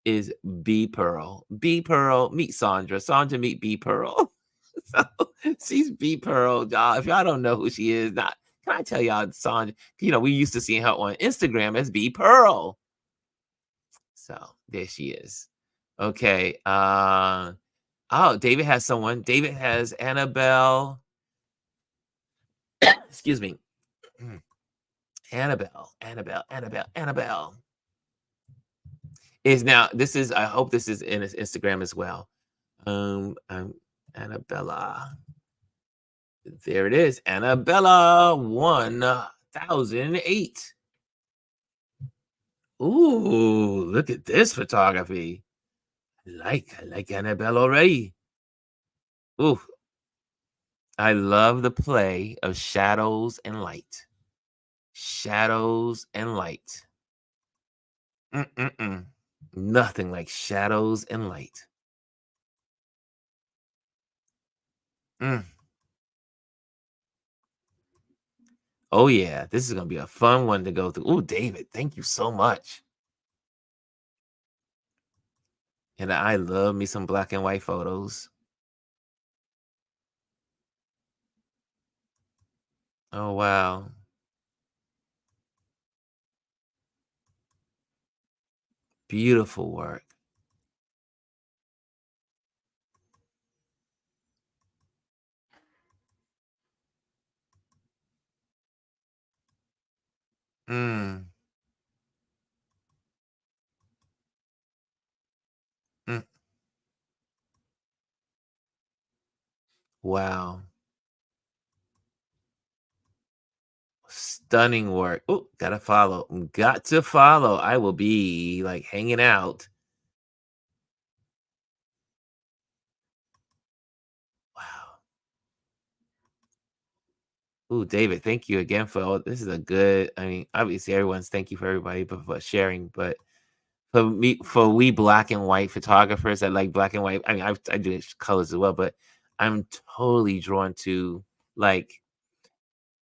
Speaker 1: is B Pearl. B Pearl meet Sandra. Sandra meet B Pearl. So she's B Pearl, y'all. If y'all don't know who she is, not can I tell y'all, Sandra? We used to see her on Instagram as B Pearl. So there she is. Okay. Oh, David has someone. David has Annabelle. Excuse me. Annabelle is now. This is. I hope this is in his Instagram as well. Annabella. There it is. Annabella 1008. Ooh, look at this photography. I like Annabelle already. Ooh. I love the play of shadows and light. Shadows and light. Mm-mm-mm. Nothing like shadows and light. Mm. Oh, yeah. This is going to be a fun one to go through. Oh, David, thank you so much. And I love me some black and white photos. Oh, wow. Beautiful work. Mm. Mm. Wow. Stunning work. Oh, gotta follow. Got to follow. I will be like hanging out. Wow. Ooh, David, thank you again for all this is a good obviously everyone's thank you for everybody for sharing, but for we black and white photographers that like black and white, I do colors as well, but I'm totally drawn to like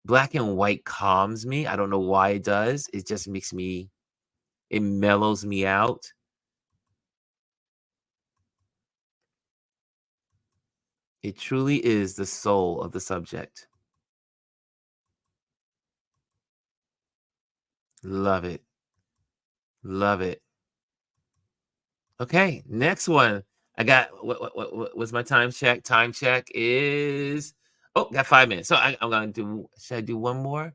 Speaker 1: black and white calms me. I don't know why it does. It just it mellows me out. It truly is the soul of the subject. Love it. Love it. Okay, next one. I got what was my time check? Time check is got 5 minutes. So I'm gonna do. Should I do one more?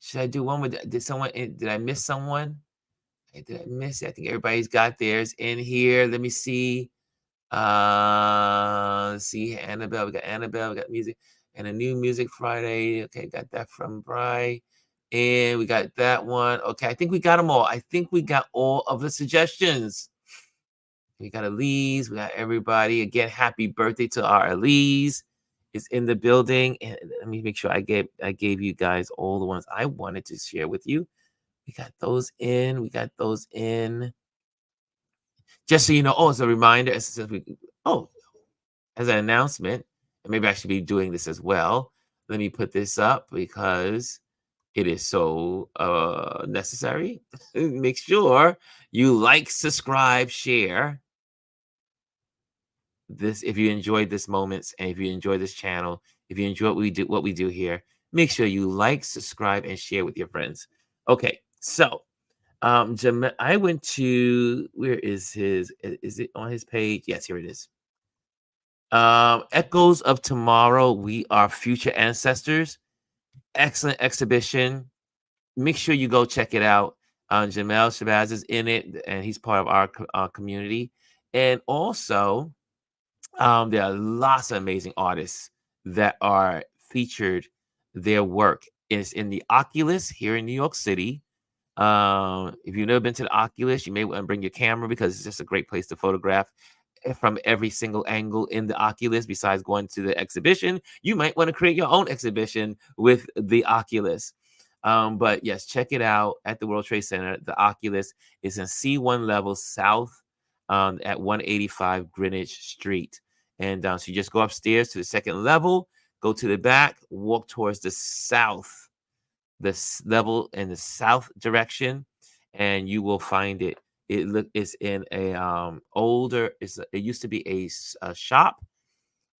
Speaker 1: Should I do one more? Did I miss someone? Did I miss it? I think everybody's got theirs in here. Let me see. Let's see Annabelle. We got Annabelle. We got music and a new music Friday. Okay, got that from Bry. And we got that one. Okay, I think we got them all. I think we got all of the suggestions. We got Elise. We got everybody. Again, happy birthday to our Elise. Is in the building. And let me make sure I gave you guys all the ones I wanted to share with you. We got those in. We got those in. Just so you know, as a reminder, as an announcement, and maybe I should be doing this as well. Let me put this up because it is so necessary. Make sure you like, subscribe, share this if you enjoyed this moments and if you enjoy this channel, if you enjoy what we do here, make sure you like, subscribe, and share with your friends. Okay, so I went to where is it on his page? Yes, here it is. Echoes of Tomorrow, We Are Future Ancestors. Excellent exhibition. make sure you go check it out. Jamel Shabazz is in it, and he's part of our community. And also, there are lots of amazing artists that are featured. Their work is in the Oculus here in New York City. If you've never been to the Oculus, you may want to bring your camera because it's just a great place to photograph from every single angle in the Oculus. Besides going to the exhibition, you might want to create your own exhibition with the Oculus. But yes, check it out at the World Trade Center. The Oculus is in C1 level south at 185 Greenwich Street. And so you just go upstairs to the second level, go to the back, walk towards the south, this level in the south direction, and you will find it. It's in a older. It used to be a shop,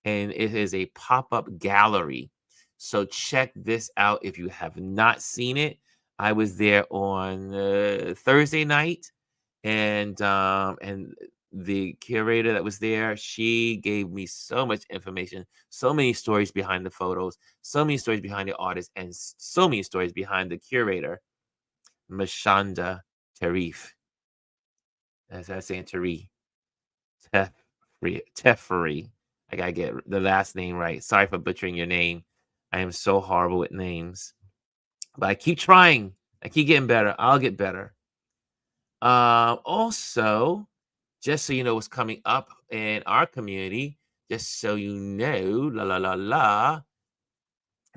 Speaker 1: and it is a pop-up gallery. So check this out if you have not seen it. I was there on Thursday night, and the curator that was there, she gave me so much information, so many stories behind the photos, so many stories behind the artist, and so many stories behind the curator, Mashanda Tarif. As I was saying, Tarif. Teferi. I gotta get the last name right. Sorry for butchering your name. I am so horrible with names, but I keep trying. I keep getting better. I'll get better. Also, just so you know what's coming up in our community, just so you know, la la la la,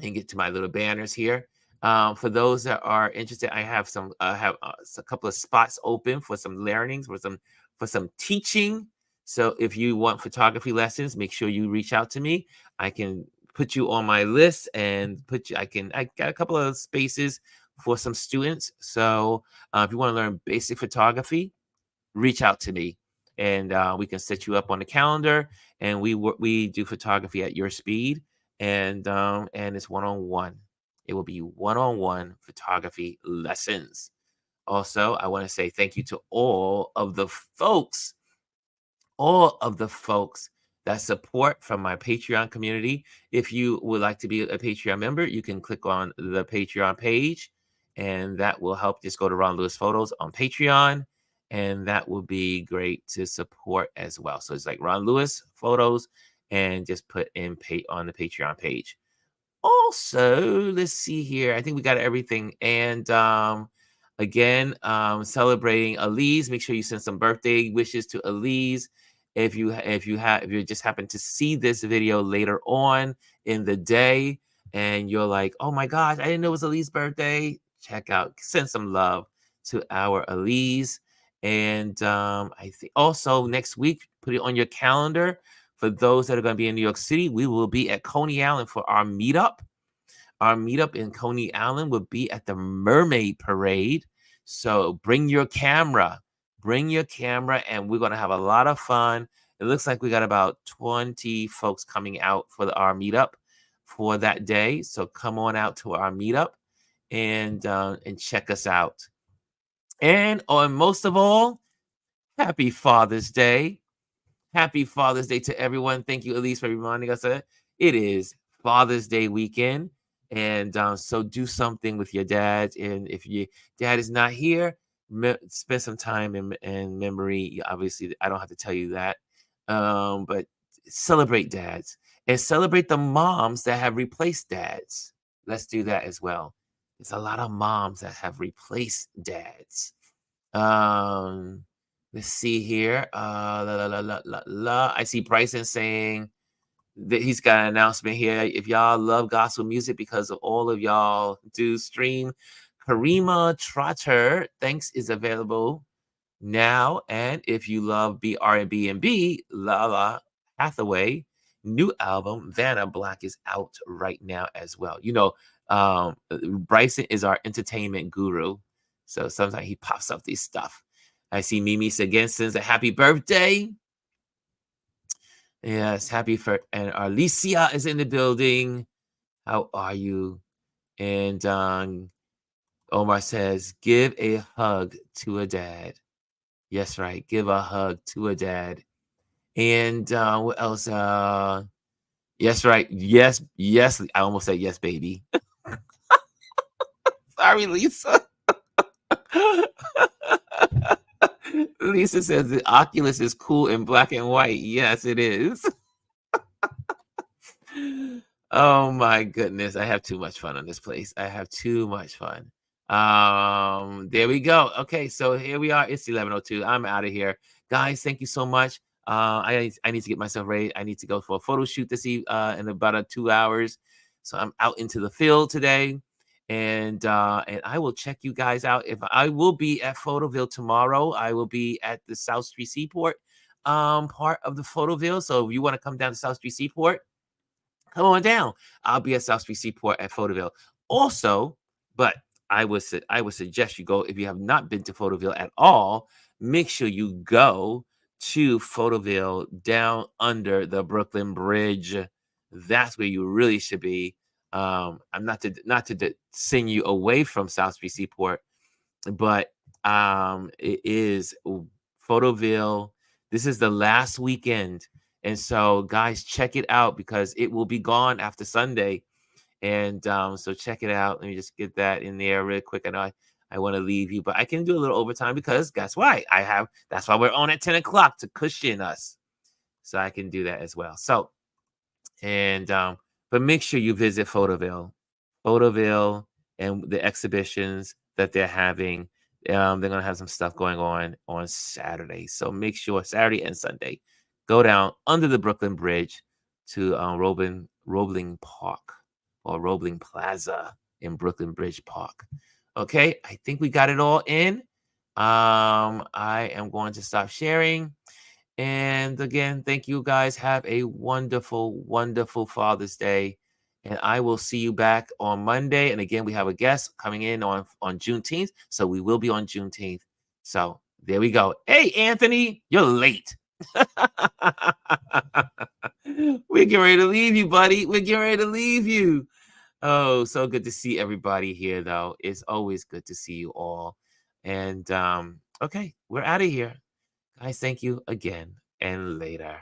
Speaker 1: and get to my little banners here. For those that are interested, I have a couple of spots open for some learnings, for some teaching. So if you want photography lessons, make sure you reach out to me. I can put you on my list and put you. I got a couple of spaces for some students. So if you want to learn basic photography, reach out to me, and we can set you up on the calendar. And we do photography at your speed, and it's one-on-one. It will be one-on-one photography lessons. Also, I want to say thank you to all of the folks that support from my Patreon community. If you would like to be a Patreon member, you can click on the Patreon page, and that will help. Just go to Ron Lewis Photos on Patreon, and that will be great to support as well. So it's like Ron Lewis Photos, and just put in on the Patreon page. Also, let's see here. I think we got everything. And again, celebrating Elise. Make sure you send some birthday wishes to Elise. If you just happen to see this video later on in the day, and you're like, oh my gosh, I didn't know it was Elise's birthday. Send some love to our Elise. And I think also next week, put it on your calendar. For those that are going to be in New York City, we will be at Coney Island for our meetup. Our meetup in Coney Island will be at the Mermaid Parade. So bring your camera, and we're going to have a lot of fun. It looks like we got about 20 folks coming out for our meetup for that day. So come on out to our meetup and check us out. And most of all, happy Father's Day. Happy Father's Day to everyone. Thank you, Elise, for reminding us that it is Father's Day weekend. And so do something with your dad. And if your dad is not here, spend some time in memory. Obviously, I don't have to tell you that. But celebrate dads and celebrate the moms that have replaced dads. Let's do that as well. There's a lot of moms that have replaced dads. Let's see here. I see Bryson saying that he's got an announcement here. If y'all love gospel music, because of all of y'all do stream, Karima Trotter, Thanks is available now. And if you love R&B, Lala Hathaway, new album, Vanna Black, is out right now as well. You know, Bryson is our entertainment guru. So sometimes he pops up these stuff. I see Mimi again sends a happy birthday. Yes, and Alicia is in the building. How are you? And Omar says, give a hug to a dad. Yes, right. Give a hug to a dad. And what else? Yes, right. Yes. I almost said yes, baby. Sorry, Lisa. Lisa says the Oculus is cool in black and white. Yes, it is. Oh my goodness. I have too much fun on this place. I have too much fun. There we go. Okay, so here we are. It's 11:02. I'm out of here. Guys, thank you so much. I need to get myself ready. I need to go for a photo shoot in about 2 hours. So I'm out into the field today. And I will check you guys out. If I will be at Photoville tomorrow, I will be at the South Street Seaport part of the Photoville. So if you want to come down to South Street Seaport, come on down. I'll be at South Street Seaport at Photoville. Also, but I would suggest you go if you have not been to Photoville at all. Make sure you go to Photoville down under the Brooklyn Bridge. That's where you really should be. I'm not to send you away from South Street Seaport, but it is Photoville. This is the last weekend, and so guys, check it out because it will be gone after Sunday. And so check it out. Let me just get that in there real quick. I know I want to leave you, but I can do a little overtime because guess why? That's why we're on at 10 o'clock to cushion us. So I can do that as well. So, and but make sure you visit Photoville and the exhibitions that they're having. They're gonna have some stuff going on Saturday. So make sure Saturday and Sunday, go down under the Brooklyn Bridge to Roebling Park or Roebling Plaza in Brooklyn Bridge Park. Okay, I think we got it all in. I am going to stop sharing. And again, thank you guys. Have a wonderful, wonderful Father's Day. And I will see you back on Monday. And again, we have a guest coming in on Juneteenth. So we will be on Juneteenth. So there we go. Hey, Anthony, you're late. We're getting ready to leave you, buddy. We're getting ready to leave you. Oh, so good to see everybody here, though. It's always good to see you all. And okay, we're out of here. Guys, thank you again and later.